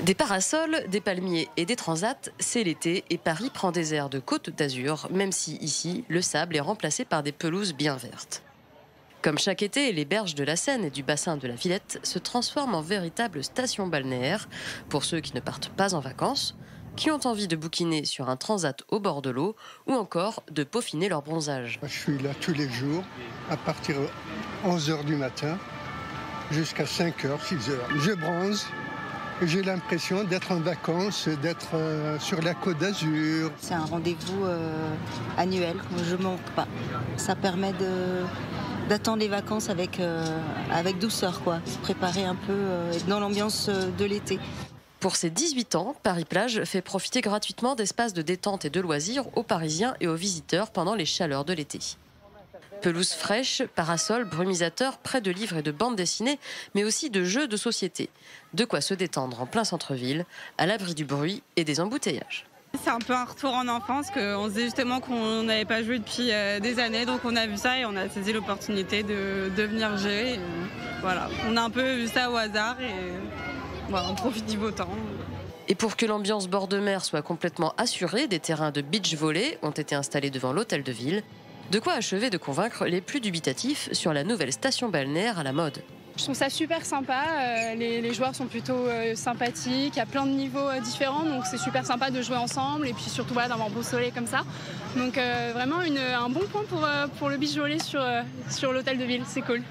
Des parasols, des palmiers et des transats, c'est l'été et Paris prend des airs de Côte d'Azur, même si ici, le sable est remplacé par des pelouses bien vertes. Comme chaque été, les berges de la Seine et du bassin de la Villette se transforment en véritables stations balnéaires pour ceux qui ne partent pas en vacances, qui ont envie de bouquiner sur un transat au bord de l'eau ou encore de peaufiner leur bronzage. Je suis là tous les jours, à partir de 11h du matin jusqu'à 5h, 6h. Je bronze. J'ai l'impression d'être en vacances, d'être sur la Côte d'Azur. C'est un rendez-vous annuel, je ne manque pas. Ça permet d'attendre les vacances avec douceur, quoi. Se préparer un peu dans l'ambiance de l'été. Pour ses 18 ans, Paris-Plage fait profiter gratuitement d'espaces de détente et de loisirs aux Parisiens et aux visiteurs pendant les chaleurs de l'été. Pelouse fraîche, parasols, brumisateurs, près de livres et de bandes dessinées, mais aussi de jeux de société. De quoi se détendre en plein centre-ville, à l'abri du bruit et des embouteillages. C'est un peu un retour en enfance, qu'on se disait justement qu'on n'avait pas joué depuis des années, donc on a vu ça et on a saisi l'opportunité de venir jouer. Voilà. On a un peu vu ça au hasard et voilà, on profite du beau temps. Et pour que l'ambiance bord de mer soit complètement assurée, des terrains de beach volley ont été installés devant l'hôtel de ville. De quoi achever de convaincre les plus dubitatifs sur la nouvelle station balnéaire à la mode. Je trouve ça super sympa, les joueurs sont plutôt sympathiques, il y a plein de niveaux différents, donc c'est super sympa de jouer ensemble et puis surtout voilà, d'avoir un beau soleil comme ça. Donc vraiment un bon point pour le beach volley sur l'hôtel de ville, c'est cool.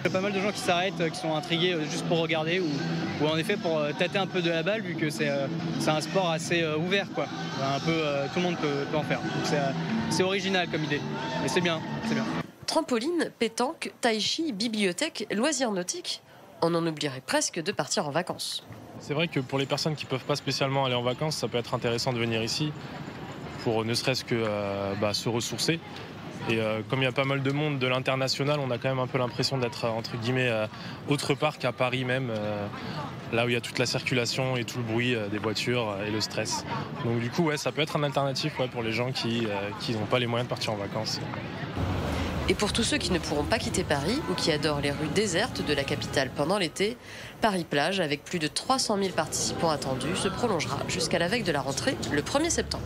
Il y a pas mal de gens qui s'arrêtent, qui sont intrigués juste pour regarder ou en effet pour tâter un peu de la balle vu que c'est un sport assez ouvert, quoi. Un peu, tout le monde peut en faire. Donc c'est original comme idée et c'est bien, c'est bien. Trampoline, pétanque, tai chi, bibliothèque, loisirs nautiques, on en oublierait presque de partir en vacances. C'est vrai que pour les personnes qui ne peuvent pas spécialement aller en vacances, ça peut être intéressant de venir ici pour ne serait-ce que se ressourcer. Et comme il y a pas mal de monde de l'international, on a quand même un peu l'impression d'être entre guillemets autre part qu'à Paris même, là où il y a toute la circulation et tout le bruit des voitures et le stress. Donc du coup, ouais, ça peut être un alternatif pour les gens qui n'ont pas les moyens de partir en vacances. Et pour tous ceux qui ne pourront pas quitter Paris ou qui adorent les rues désertes de la capitale pendant l'été, Paris-Plage, avec plus de 300 000 participants attendus, se prolongera jusqu'à la veille de la rentrée, le 1er septembre.